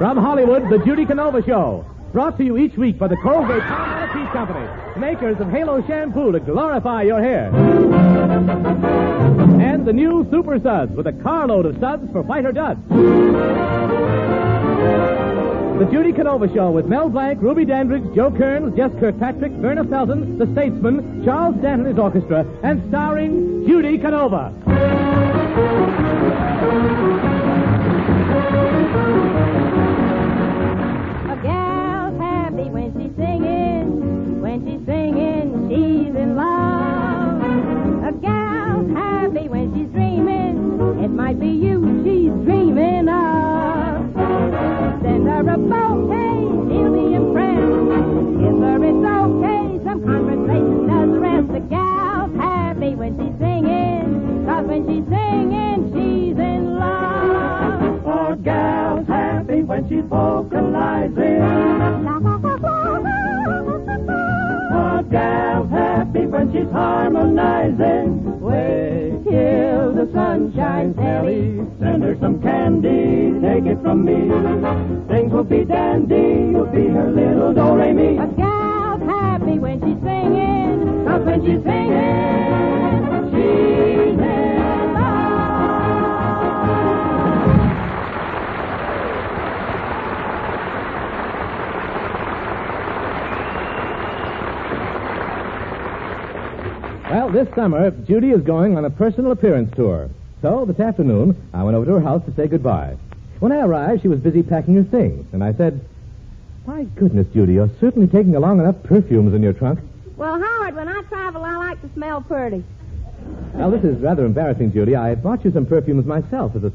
From Hollywood, the Judy Canova Show. Brought to you each week by the Colgate Palmolive Teeth Company, makers of Halo Shampoo to glorify your hair. And the new Super Suds with a carload of suds for whiter duds. The Judy Canova Show with Mel Blanc, Ruby Dandridge, Joe Kearns, Jess Kirkpatrick, Verna Felton, The Statesman, Charles Stanton and his orchestra, and starring Judy Canova. A gal's happy when she's singing. When she's singing, she's in love. A gal's happy when she's dreaming. It might be you she's dreaming of. Send her a bouquet, she'll be impressed. Kiss her, it's okay, some conversation does the rest. A gal's happy when she's singing, 'cause when she's singing, she's in love. A gal's happy when she's vocalizing. A gal's happy when she's harmonizing. Wait till the sun shines, Ellie. Send her some candy, take it from me. Things will be dandy, you'll be her little do-re-mi. A gal's happy when she's singing, 'cause when she's singing, she's in love. Well, this summer, Judy is going on a personal appearance tour. So, this afternoon, I went over to her house to say goodbye. When I arrived, she was busy packing her things, and I said, "My goodness, Judy, you're certainly taking along enough perfumes in your trunk." Well, Howard, when I travel, I like to smell pretty. Well, this is rather embarrassing, Judy. I bought you some perfumes myself as a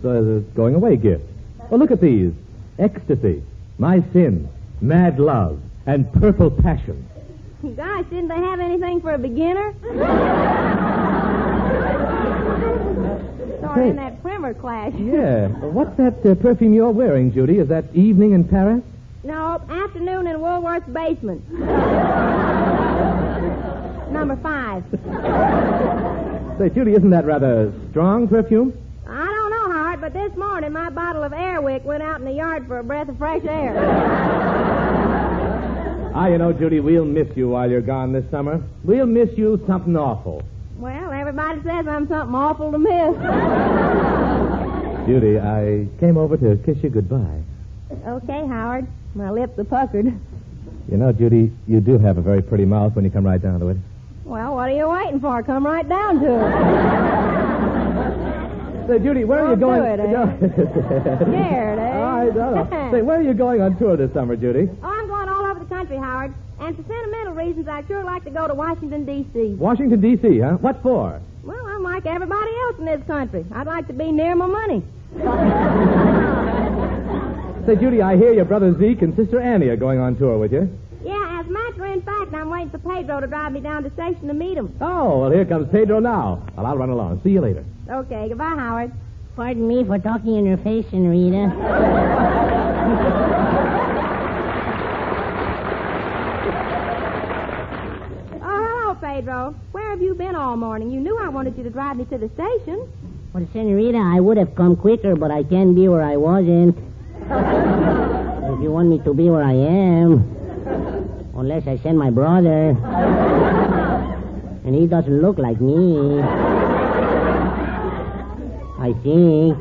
going-away gift. Well, look at these. Ecstasy, My Sin, Mad Love, and Purple Passion. Gosh, didn't they have anything for a beginner? Sort in that primer class. Yeah. Well, what's that perfume you're wearing, Judy? Is that Evening in Paris? No, Afternoon in Woolworth's basement. Number 5. Say, Judy, isn't that rather strong perfume? I don't know, Howard, but this morning my bottle of Airwick went out in the yard for a breath of fresh air. You know, Judy, we'll miss you while you're gone this summer. We'll miss you something awful. Well, everybody says I'm something awful to miss. Judy, I came over to kiss you goodbye. Okay, Howard. My lips are puckered. You know, Judy, you do have a very pretty mouth when you come right down to it. Well, what are you waiting for? Come right down to it. Say, Judy, where are you going? Do it, eh? Scared, eh? I don't know. Say, where are you going on tour this summer, Judy? Oh, I'm going all over the country, Howard. And for sentimental reasons, I'd sure like to go to Washington, D.C. Washington, D.C., huh? What for? Well, I'm like everybody else in this country. I'd like to be near my money. Say, Judy, I hear your brother Zeke and sister Annie are going on tour with you. Yeah, as a matter of fact, I'm waiting for Pedro to drive me down to the station to meet him. Oh, well, here comes Pedro now. Well, I'll run along. See you later. Okay, goodbye, Howard. Pardon me for talking in your face, Senorita. Pedro, where have you been all morning? You knew I wanted you to drive me to the station. Well, Senorita, I would have come quicker, but I can't be where I wasn't. If you want me to be where I am, unless I send my brother. And he doesn't look like me. I think.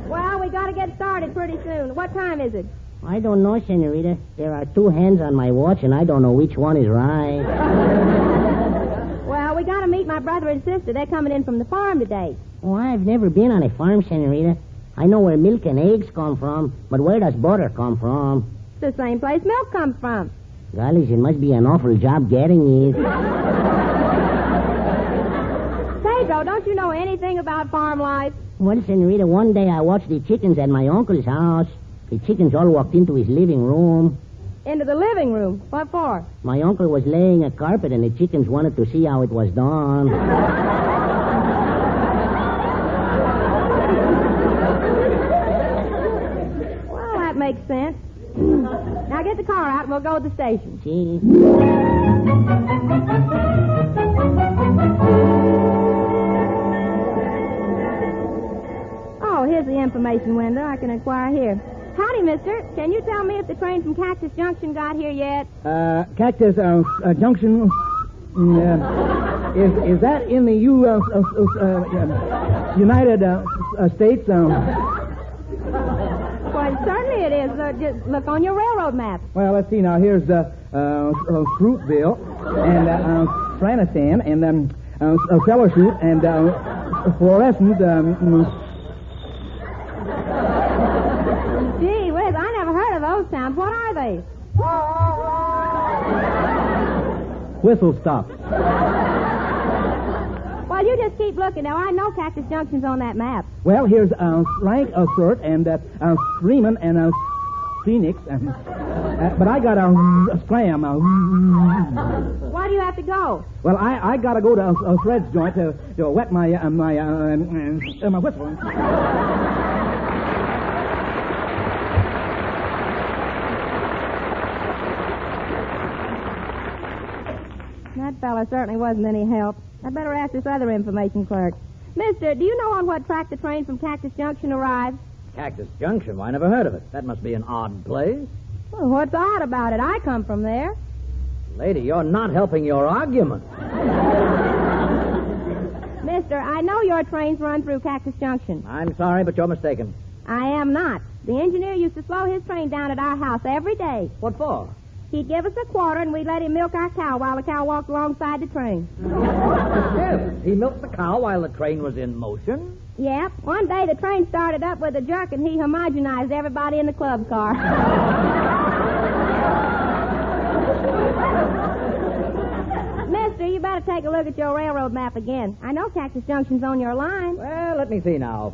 Well, we got to get started pretty soon. What time is it? I don't know, Senorita. There are 2 hands on my watch, and I don't know which one is right. Well, we got to meet my brother and sister. They're coming in from the farm today. Oh, I've never been on a farm, Senorita. I know where milk and eggs come from, but where does butter come from? It's the same place milk comes from. Golly, it must be an awful job getting it. Pedro, don't you know anything about farm life? Well, Senorita, one day I watched the chickens at my uncle's house. The chickens all walked into his living room. Into the living room? What for? My uncle was laying a carpet, and the chickens wanted to see how it was done. Well, that makes sense. Now get the car out, and we'll go to the station. See? Oh, here's the information window. I can inquire here. Howdy, mister. Can you tell me if the train from Cactus Junction got here yet? Cactus Junction. Is that in the United States? Well, certainly it is. Just look on your railroad map. Well, let's see now. Here's Fruitville and Franistan and Fellowship and Fluorescent. Gee whiz, I never heard of those sounds. What are they? Whistle stop. Well, you just keep looking. Now, I know Cactus Junction's on that map. Well, here's Frank Surt and Freeman and Phoenix. But I got Scram. Why do you have to go? Well, I got to go to Fred's joint to wet my whistle. That fella certainly wasn't any help. I better ask this other information clerk. Mister, do you know on what track the train from Cactus Junction arrives? Cactus Junction? Why, I never heard of it. That must be an odd place. Well, what's odd about it? I come from there. Lady, you're not helping your argument. Mister, I know your trains run through Cactus Junction. I'm sorry, but you're mistaken. I am not. The engineer used to slow his train down at our house every day. What for? He'd give us a quarter and we'd let him milk our cow while the cow walked alongside the train. Yes, he milked the cow while the train was in motion. Yep. One day the train started up with a jerk and he homogenized everybody in the club car. Mister, you better take a look at your railroad map again. I know Cactus Junction's on your line. Well, let me see now.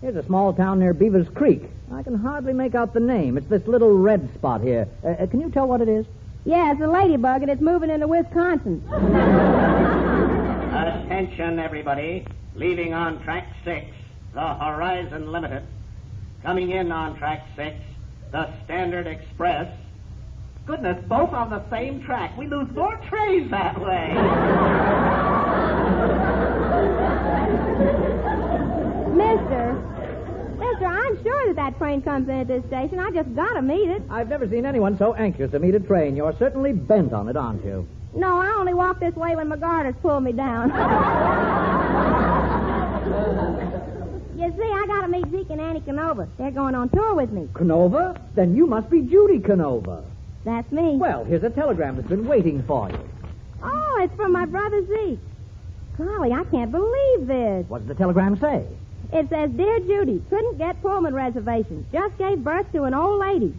Here's a small town near Beaver's Creek. I can hardly make out the name. It's this little red spot here. Can you tell what it is? Yeah, it's a ladybug, and it's moving into Wisconsin. Attention, everybody. Leaving on track 6, the Horizon Limited. Coming in on track 6, the Standard Express. Goodness, both on the same track. We lose more trains that way. Mister, I'm sure that train comes in at this station. I just gotta meet it. I've never seen anyone so anxious to meet a train. You're certainly bent on it, aren't you? No, I only walk this way when my garters pull me down. You see, I gotta meet Zeke and Annie Canova. They're going on tour with me. Canova? Then you must be Judy Canova. That's me. Well, here's a telegram that's been waiting for you. Oh, it's from my brother Zeke. Golly, I can't believe this. What does the telegram say? It says, Dear Judy, couldn't get Pullman reservations. Just gave birth to an old lady.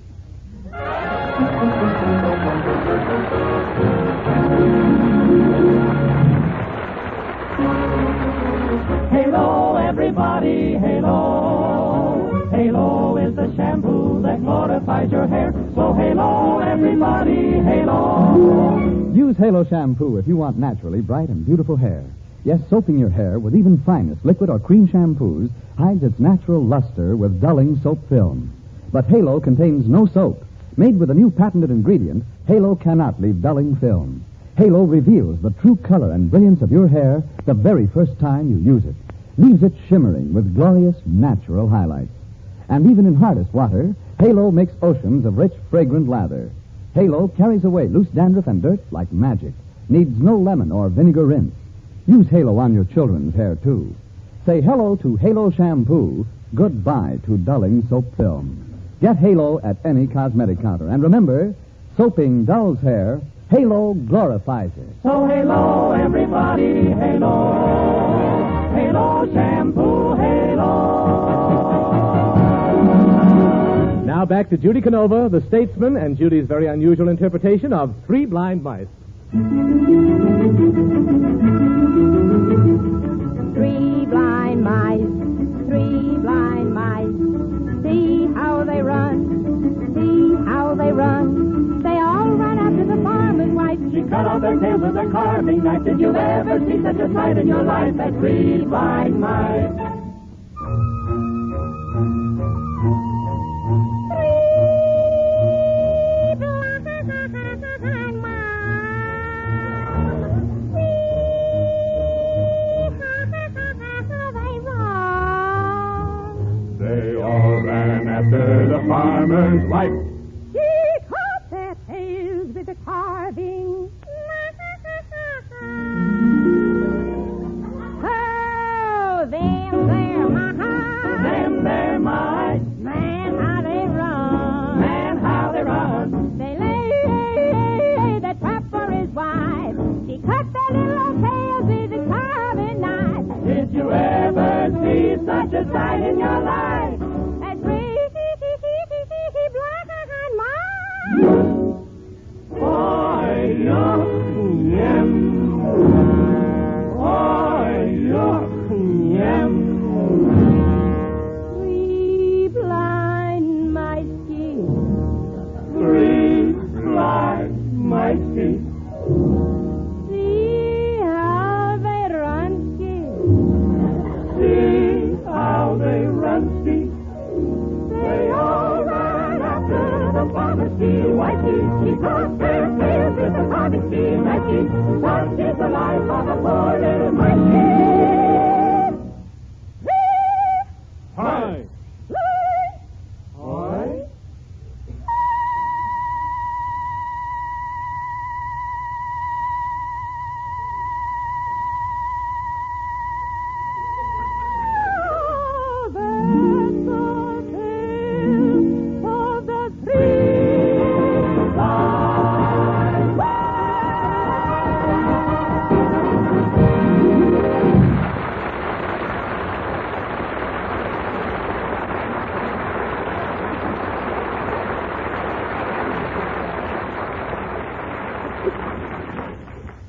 Halo, everybody, halo. Halo is the shampoo that glorifies your hair. So halo, everybody, halo. Use Halo shampoo if you want naturally bright and beautiful hair. Yes, soaping your hair with even finest liquid or cream shampoos hides its natural luster with dulling soap film. But Halo contains no soap. Made with a new patented ingredient, Halo cannot leave dulling film. Halo reveals the true color and brilliance of your hair the very first time you use it. Leaves it shimmering with glorious natural highlights. And even in hardest water, Halo makes oceans of rich, fragrant lather. Halo carries away loose dandruff and dirt like magic. Needs no lemon or vinegar rinse. Use Halo on your children's hair, too. Say hello to Halo shampoo, goodbye to dulling soap film. Get Halo at any cosmetic counter. And remember, soaping dulls hair, Halo glorifies it. So halo, everybody, halo. Halo shampoo, halo. Now back to Judy Canova, the statesman, and Judy's very unusual interpretation of Three Blind Mice. Three blind mice, three blind mice. See how they run, see how they run. They all run after the farmer's wife. She cut off their tails with a carving knife. Did you ever see such a sight in your life as three blind mice? farmer's wife. She cut their tails with a carving. Oh, them there mice. Them there mice. Man, how they run. Man, how they run. They lay the trap for his wife. She cut their little tails with a carving knife. Did you ever see such a sight in your life? That great black-eyed mice. Oi, yum. Oi, yum. Three blind mice keep. Three blind mice keep. See how they run, See how they run, steep. They all ran after the farmer's field. Whitey, she caught their tails with the carving steel. Maggie, such is the life of a poor little monkey. Hi. Hi.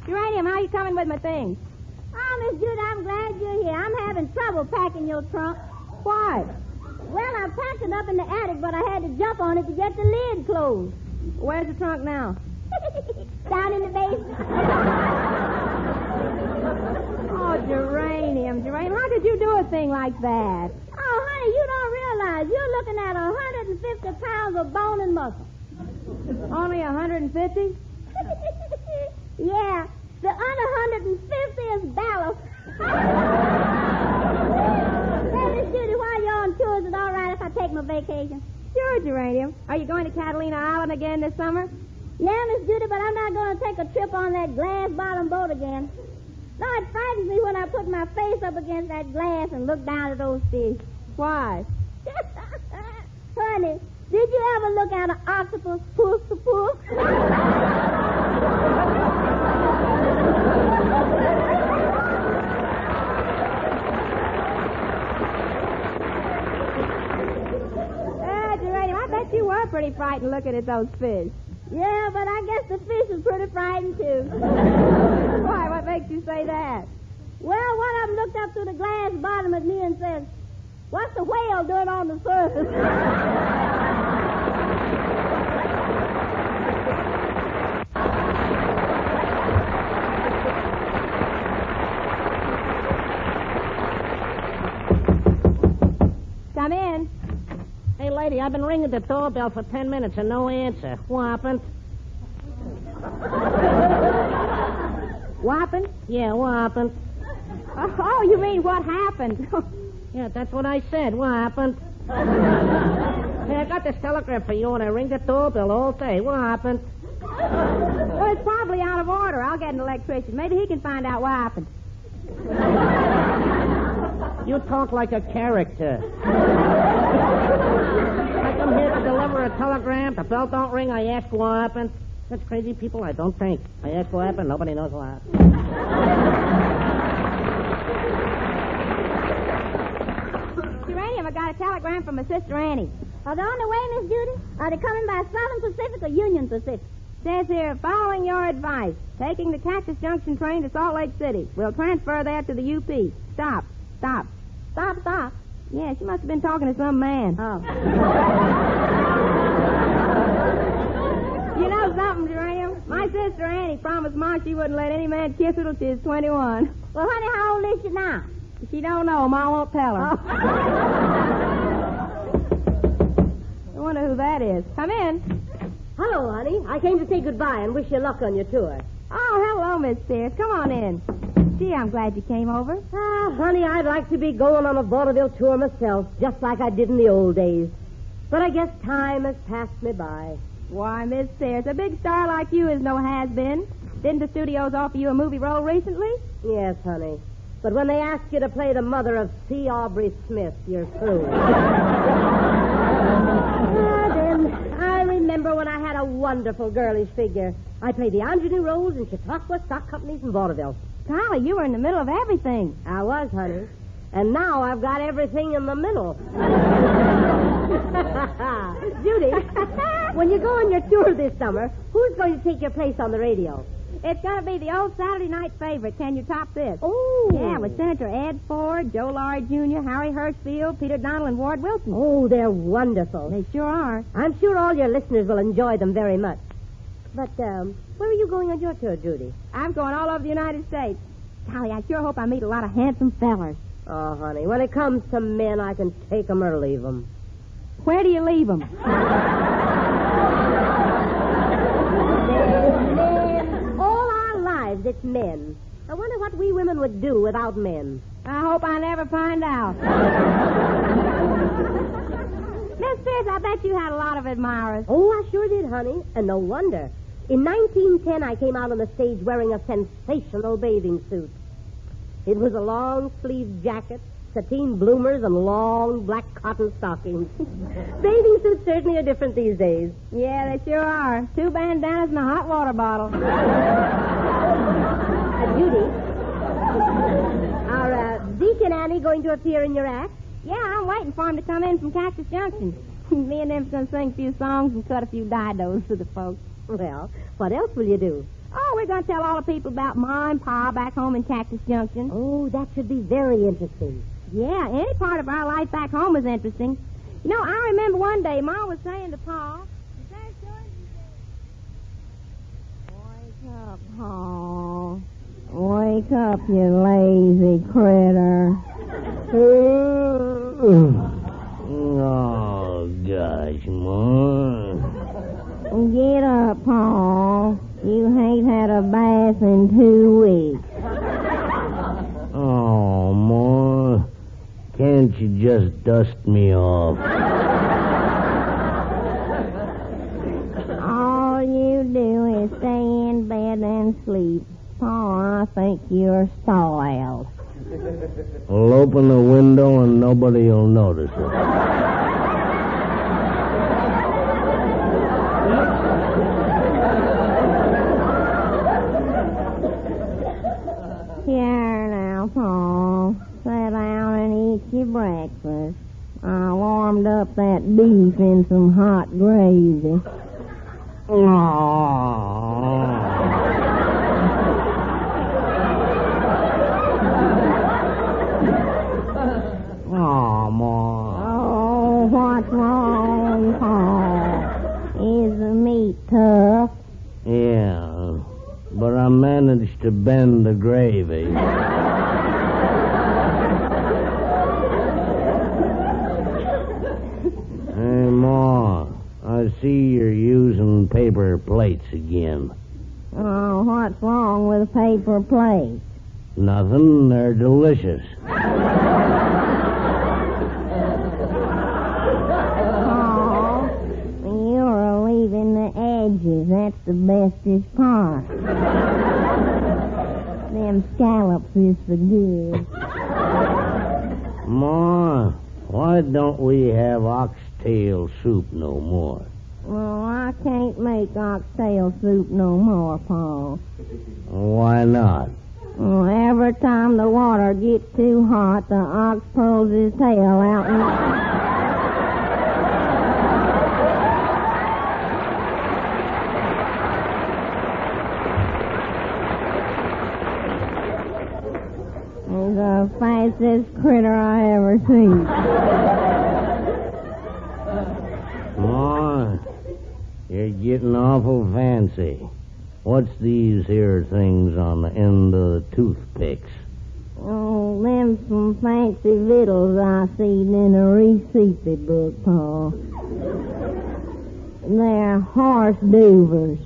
Uranium, how are you coming with my things? Oh, Miss Judy, I'm glad you're here. I'm having trouble packing your trunk. Why? Well, I packed it up in the attic, but I had to jump on it to get the lid closed. Where's the trunk now? Down in the basement. Oh, Geranium, how could you do a thing like that? Oh, honey, you don't realize you're looking at 150 pounds of bone and muscle. Only 150? Yeah, the other 150 is ballast. Hey, Miss Judy, while you're on tour, is it all right if I take my vacation? Sure, Geranium. Are you going to Catalina Island again this summer? Yeah, Miss Judy, but I'm not going to take a trip on that glass-bottom boat again. No, it frightens me when I put my face up against that glass and look down at those fish. Why? Honey, did you ever look at an octopus puss to puss? Geranium, I bet you were pretty frightened looking at those fish. Yeah, but I guess the fish is pretty frightened, too. Why? What makes you say that? Well, one of them looked up through the glass bottom at me and said, "What's the whale doing on the surface?" Come in. Hey, lady, I've been ringing the doorbell for 10 minutes and no answer. What happened? What happened? Yeah, what happened? Oh, you mean what happened? Yeah, that's what I said. What happened? Hey, I got this telegram for you, and I ring the doorbell all day. What happened? Well, it's probably out of order. I'll get an electrician. Maybe he can find out what happened. You talk like a character. I come here to deliver a telegram. The bell don't ring. I ask what happened. Such crazy people, I don't think. I ask what happened. Nobody knows what happened. Geranium, I got a telegram from my sister Annie. Are they on the way, Miss Judy? Are they coming by Southern Pacific or Union Pacific? Says here, following your advice, taking the Cactus Junction train to Salt Lake City. We'll transfer that to the UP. Stop. Stop. Yeah, she must have been talking to some man. Oh. You know something, Geranium? My sister Annie promised Ma she wouldn't let any man kiss her till she's 21. Well, honey, how old is she now? She don't know. Ma won't tell her. I wonder who that is. Come in. Hello, honey. I came to say goodbye and wish you luck on your tour. Oh, hello, Miss Pierce. Come on in. Gee, I'm glad you came over. Ah, honey, I'd like to be going on a vaudeville tour myself, just like I did in the old days. But I guess time has passed me by. Why, Miss Sears, a big star like you is no has-been. Didn't the studios offer you a movie role recently? Yes, honey. But when they ask you to play the mother of C. Aubrey Smith, you're through. Then I remember when I had a wonderful girlish figure. I played the ingenue roles in Chautauqua stock companies in vaudeville. Golly, you were in the middle of everything. I was, honey. And now I've got everything in the middle. Judy, when you go on your tour this summer, who's going to take your place on the radio? It's going to be the old Saturday night favorite, Can You Top This? Oh. Yeah, with Senator Ed Ford, Joe Laurie Jr., Harry Hirschfield, Peter Donald, and Ward Wilson. Oh, they're wonderful. They sure are. I'm sure all your listeners will enjoy them very much. But, where are you going on your tour, Judy? I'm going all over the United States. Golly, I sure hope I meet a lot of handsome fellers. Oh, honey, when it comes to men, I can take 'em or leave 'em. Where do you leave them? Men. All our lives, it's men. I wonder what we women would do without men. I hope I never find out. Miss Pierce, I bet you had a lot of admirers. Oh, I sure did, honey. And no wonder. In 1910, I came out on the stage wearing a sensational bathing suit. It was a long-sleeved jacket, sateen bloomers, and long black cotton stockings. Bathing suits certainly are different these days. Yeah, they sure are. 2 bandanas and a hot water bottle. Judy, are Zeke and Annie going to appear in your act? Yeah, I'm waiting for him to come in from Cactus Junction. Me and them's going to sing a few songs and cut a few didos for the folks. Well, what else will you do? Oh, we're going to tell all the people about Ma and Pa back home in Cactus Junction. Oh, that should be very interesting. Yeah, any part of our life back home is interesting. You know, I remember one day Ma was saying to Pa, "Wake up, Pa. Wake up, you lazy critter." Oh, gosh, Ma. Get up, Pa. You ain't had a bath in 2 weeks. Oh, Ma. Can't you just dust me off? All you do is stay in bed and sleep. Pa, I think you're spoiled. I'll open the window and nobody'll notice it. Here now, Pa. Sit down and eat your breakfast. I warmed up that beef in some hot gravy. Oh, Ma. Oh, what's wrong, Pa? Is the meat tough? Yeah, but I managed to bend the gravy. Hey, Ma, I see you're using paper plates again. Oh, what's wrong with paper plates? Nothing, they're delicious. Oh, you're leaving the edges. That's the bestest part. Them scallops is the good. Ma, why don't we have oxtail soup no more? Well, I can't make oxtail soup no more, Pa. Why not? Well, every time the water gets too hot, the ox pulls his tail out and... He's the fastest critter I ever seen. Ma, you're getting awful fancy. What's these here things on the end of the toothpicks? Oh, them some fancy victuals I seen in a receipt book, Pa. They're horse doovers.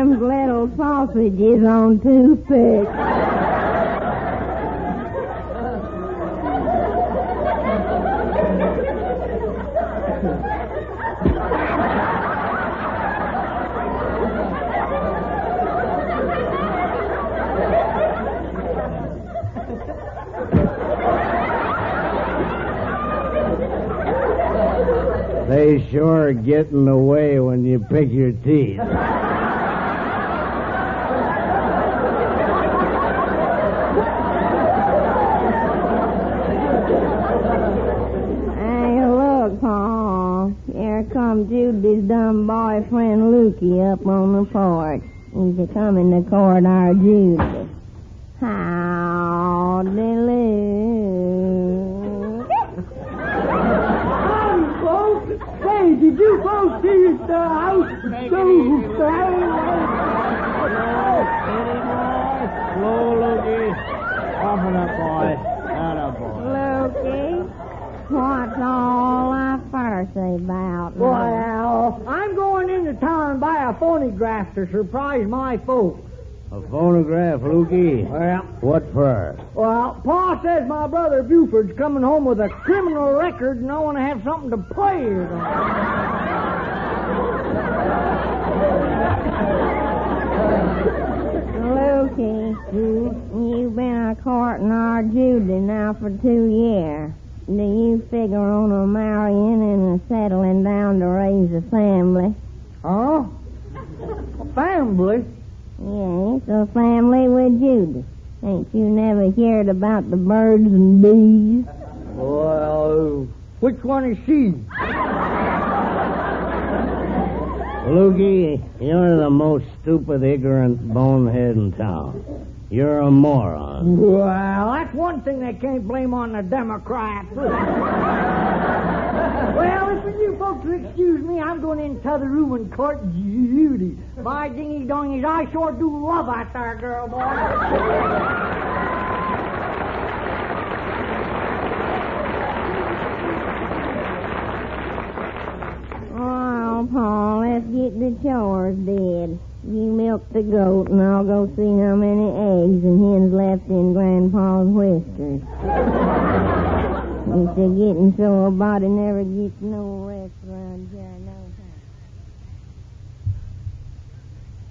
Sam's little sausages on toothpicks. They sure get in the way when you pick your teeth. Hey, look, Pa. Here comes Judy's dumb boyfriend, Lukey, up on the porch. He's a coming to court our Judy. Howdy, Luke. Howdy, folks. Say, did you folks see the house? Slow, Lukey. Open up, boy. Atta boy. Lukey, what's all that fuss about? Well, I'm going into town and buy a phonograph to surprise my folks. A phonograph, Lukey? Well, What for? well, Pa says my brother Buford's coming home with a criminal record, and I want to have something to play it on. Lukey, you've been a courting our Judy now for 2 years. Do you figure on a marrying and a settling down to raise a family? Huh? A family? Yes, a family with Judy. Ain't you never heard about the birds and bees? Well, which one is she? Lukey, you're the most stupid, ignorant bonehead in town. You're a moron. Well, that's one thing they can't blame on the Democrats. Well, if you folks will excuse me, I'm going into the room and court Judy. My dingy-dongies, I sure do love that there girl, boy. Oh, Pa, let's get the chores did. You milk the goat, and I'll go see how many eggs and hens left in Grandpa's whiskers. If they're getting so a body never gets no rest around here, no time.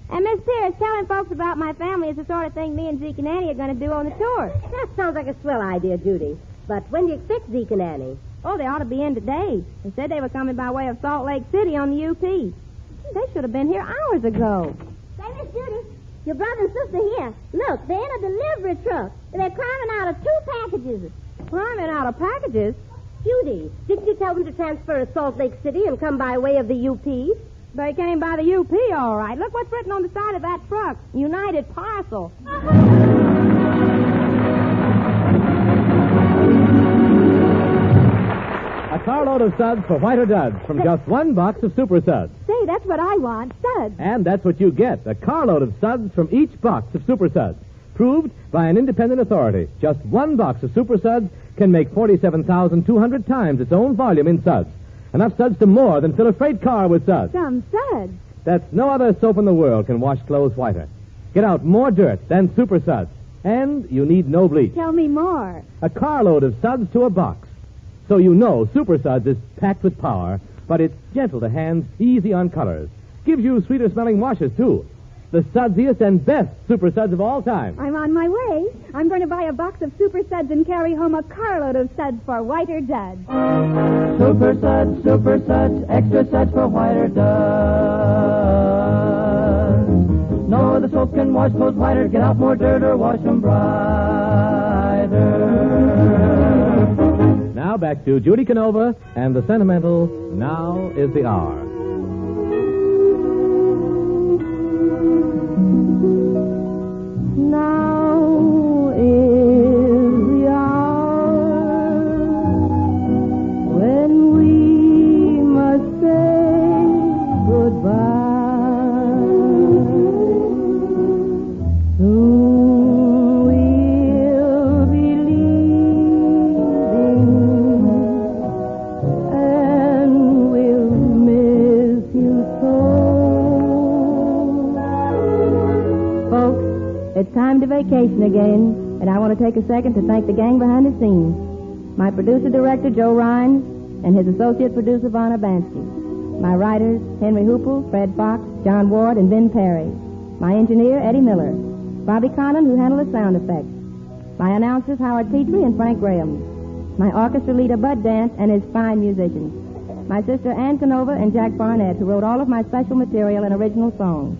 And Miss Pierce, telling folks about my family is the sort of thing me and Zeke and Annie are going to do on the tour. That sounds like a swell idea, Judy. But when do you expect Zeke and Annie? Oh, they ought to be in today. They said they were coming by way of Salt Lake City on the UP. Gee, they should have been here hours ago. Say, Miss Judy, your brother and sister here. Look, they're in a delivery truck. They're climbing out of 2 packages. Climbing out of packages? Judy, didn't you tell them to transfer to Salt Lake City and come by way of the UP? They came by the UP, all right. Look what's written on the side of that truck. United Parcel. A carload of suds for white or duds from just 1 box of Super Suds. Say, that's what I want, suds. And that's what you get, a carload of suds from each box of Super Suds. Proved by an independent authority. Just 1 box of Super Suds can make 47,200 times its own volume in suds. Enough suds to more than fill a freight car with suds. Some suds. That's no other soap in the world can wash clothes whiter. Get out more dirt than Super Suds. And you need no bleach. Tell me more. A carload of suds to a box. So you know Super Suds is packed with power, but it's gentle to hands, easy on colors. Gives you sweeter smelling washes, too. The sudsiest and best Super Suds of all time. I'm on my way. I'm going to buy a box of Super Suds and carry home a carload of suds for whiter duds. Super Suds, extra suds for whiter duds. No other soap can wash clothes whiter, get out more dirt or wash them brighter. Now back to Judy Canova and the sentimental Now is the Hour. Now is the hour when we must say goodbye. Soon we'll be leaving, and we'll miss time to vacation again, and I want to take a second to thank the gang behind the scenes. My producer-director, Joe Rhines, and his associate producer, Vanna Bansky. My writers, Henry Hoople, Fred Fox, John Ward, and Vin Perry. My engineer, Eddie Miller. Bobby Conlon, who handled the sound effects. My announcers, Howard Petrie and Frank Graham. My orchestra leader, Bud Dance, and his fine musicians. My sister, Ann Canova, and Jack Barnett, who wrote all of my special material and original songs.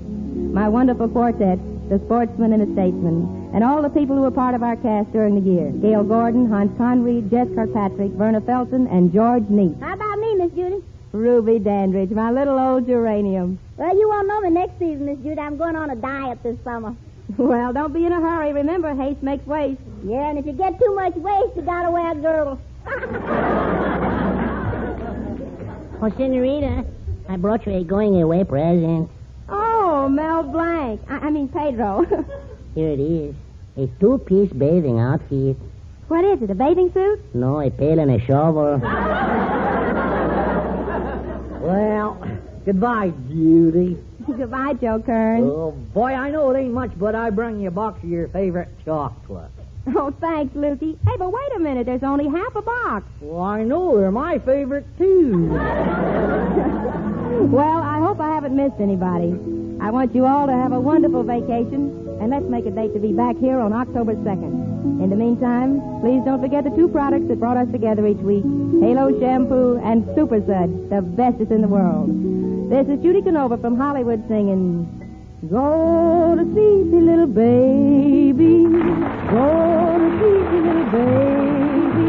My wonderful quartet, the Sportsman and the Statesman, and all the people who were part of our cast during the year. Gail Gordon, Hans Conried, Jess Kirkpatrick, Verna Felton, and George Neat. How about me, Miss Judy? Ruby Dandridge, my little old geranium. Well, you won't know me next season, Miss Judy. I'm going on a diet this summer. Well, don't be in a hurry. Remember, haste makes waste. Yeah, and if you get too much waste, you gotta wear a girdle. Oh, Senorita, I brought you a going-away present. Oh, Mel Blanc. I mean Pedro. Here it is. A two-piece bathing outfit. What is it, a bathing suit? No, a pail and a shovel. Well, goodbye, Judy. Goodbye, Joe Kern. Oh, boy, I know it ain't much, but I bring you a box of your favorite chocolate. Oh, thanks, Lukey. Hey, but wait a minute. There's only half a box. Well, I know. They're my favorite, too. Well, I hope I haven't missed anybody. I want you all to have a wonderful vacation, and let's make a date to be back here on October 2nd. In the meantime, please don't forget the two products that brought us together each week, Halo Shampoo and Super Sud, the bestest in the world. This is Judy Canova from Hollywood singing, Go to sleep, little baby. Go to sleep, little baby.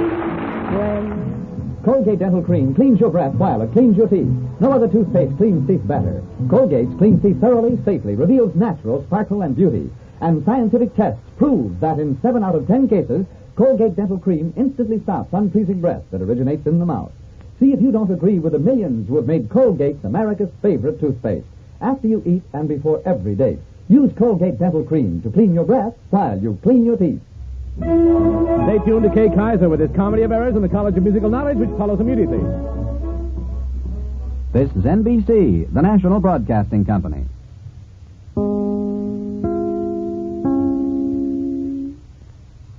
When... Colgate Dental Cream cleans your breath while it cleans your teeth. No other toothpaste cleans teeth better. Colgate's cleans teeth thoroughly, safely, reveals natural sparkle and beauty. And scientific tests prove that in 7 out of 10 cases, Colgate Dental Cream instantly stops unpleasing breath that originates in the mouth. See if you don't agree with the millions who have made Colgate America's favorite toothpaste. After you eat and before every date, use Colgate Dental Cream to clean your breath while you clean your teeth. Stay tuned to Kay Kaiser with his comedy of errors in the College of Musical Knowledge, which follows immediately. This is NBC, the national broadcasting company.